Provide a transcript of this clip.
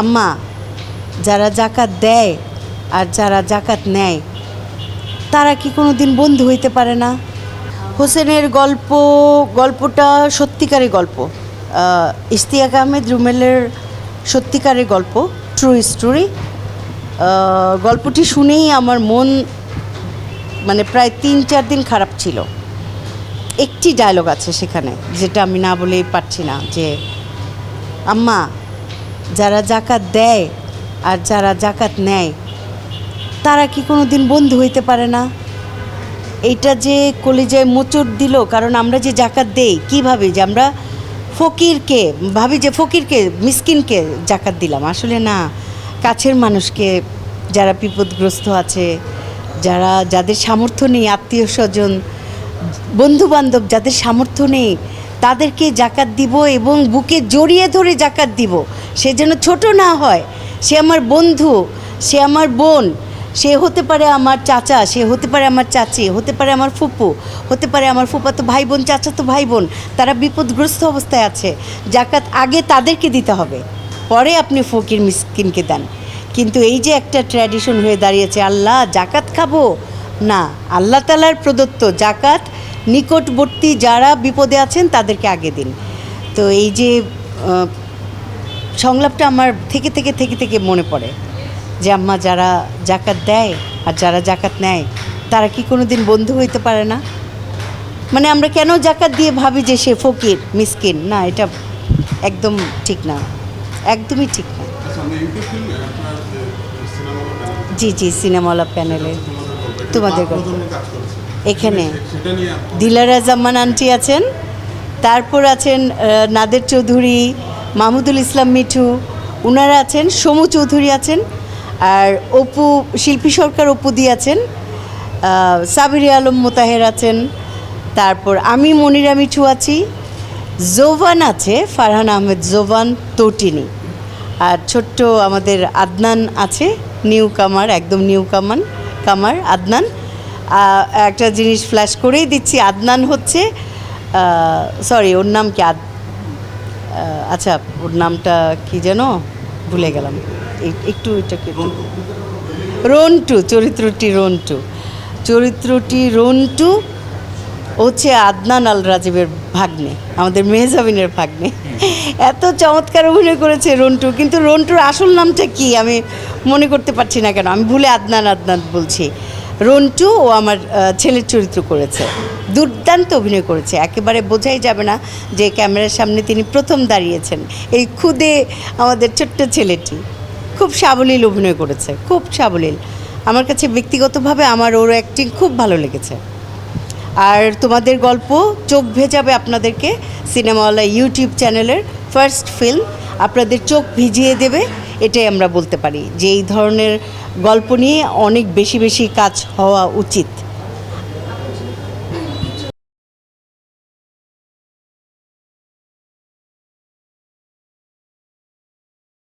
আম্মা, যারা জাকাত দেয় আর যারা জাকাত নেয় তারা কি কোনো দিন বন্ধু হইতে পারে না? হোসেনের গল্পটা সত্যিকারের গল্প। ইশতিয়াক আহমেদ রুমেলের সত্যিকারের গল্প, ট্রু স্টোরি। গল্পটি শুনেই আমার মন মানে প্রায় 3-4 দিন খারাপ ছিল। একটি ডায়লগ আছে সেখানে যেটা আমি না বলেই পারছি না, যে আম্মা, যারা জাকাত দেয় আর যারা জাকাত নেয় তারা কি কোনো দিন বন্ধু হইতে পারে না? এইটা যে কলিজায় মোচড় দিল, কারণ আমরা যে জাকাত দেই কীভাবে, যে আমরা ফকিরকে ভাবি যে ফকিরকে মিসকিনকে জাকাত দিলাম, আসলে না, কাছের মানুষকে, যারা বিপদগ্রস্ত আছে, যাদের সামর্থ্য নেই, আত্মীয় স্বজন, বন্ধুবান্ধব যাদের সামর্থ্য নেই তাদেরকে জাকাত দিব এবং বুকে জড়িয়ে ধরে জাকাত দিব। সে যেন ছোট না হয়। সে আমার বন্ধু, সে আমার বোন, সে হতে পারে আমার চাচা, সে হতে পারে আমার চাচি, হতে পারে আমার ফুপু, হতে পারে আমার ফুপাতো ভাই বোন, চাচাতো ভাই বোন। তারা বিপদগ্রস্ত অবস্থায় আছে, জাকাত আগে তাদেরকে দিতে হবে, পরে আপনি ফকির মিসকিনকে দেন। কিন্তু এই যে একটা ট্র্যাডিশন হয়ে দাঁড়িয়েছে, আল্লাহ জাকাত খাবো না, আল্লাহ তাআলার প্রদত্ত জাকাত নিকটবর্তী যারা বিপদে আছেন তাদেরকে আগে দিন। তো এই যে সংলাপটা আমার থেকে মনে পড়ে যে আম্মা, যারা জাকাত দেয় আর যারা জাকাত নেয় তারা কি কোনো দিন বন্ধু হইতে পারে না? মানে আমরা কেন জাকাত দিয়ে ভাবি যে সে ফকির মিসকিন? না, এটা একদম ঠিক না, একদমই ঠিক না। জি, সিনেমাওয়ালা প্যানেলে তোমাদের গল্প। এখানে দিলারা জামান আন্টি আছেন, তারপর আছেন নাদের চৌধুরী, মাহমুদুল ইসলাম মিঠু, ওনারা আছেন, সমু চৌধুরী আছেন, আর অপু, শিল্পী সরকার অপুদি আছেন, সাবিরি আলম মোতাহের আছেন, তারপর আমি মনিরা মিঠু আছি, জোভান আছে, ফারহান আহমেদ জোভান তটিনী, আর ছোট্ট আমাদের আদনান আছে, নিউ কামার, একদম নিউ কামার আদনান। একটা জিনিস ফ্ল্যাশ করেই দিচ্ছি, আদনান হচ্ছে সরি ওর নাম কি আচ্ছা ওর নামটা কি যেন ভুলে গেলাম, একটু এটাকে রন্টু, চরিত্রটি রন্টু হচ্ছে আদনান আল রাজীবের ভাগ্নে, আমাদের মেহজাবিনের ভাগ্নে। এত চমৎকার অভিনয় করেছে রন্টু, কিন্তু রন্টুর আসল নামটা কি আমি মনে করতে পারছি না কেন, আমি ভুলে আদনান বলছি। রন্টু ও আমার ছেলের চরিত্র করেছে, দুর্দান্ত অভিনয় করেছে, একেবারে বোঝাই যাবে না যে ক্যামেরার সামনে তিনি প্রথম দাঁড়িয়েছেন। এই খুদে আমাদের ছোট্ট ছেলেটি খুব সাবলীল অভিনয় করেছে, খুব সাবলীল। আমার কাছে ব্যক্তিগতভাবে আমার ওর অ্যাক্টিং খুব ভালো লেগেছে। আর তোমাদের গল্প চোখ ভেজাবে আপনাদেরকে, সিনেমাওয়ালা ইউটিউব চ্যানেলের ফার্স্ট ফিল্ম, আপনাদের চোখ ভিজিয়ে দেবে, এটাই আমরা বলতে পারি যে এই ধরনের গল্প নিয়ে অনেক বেশি কাজ হওয়া উচিত।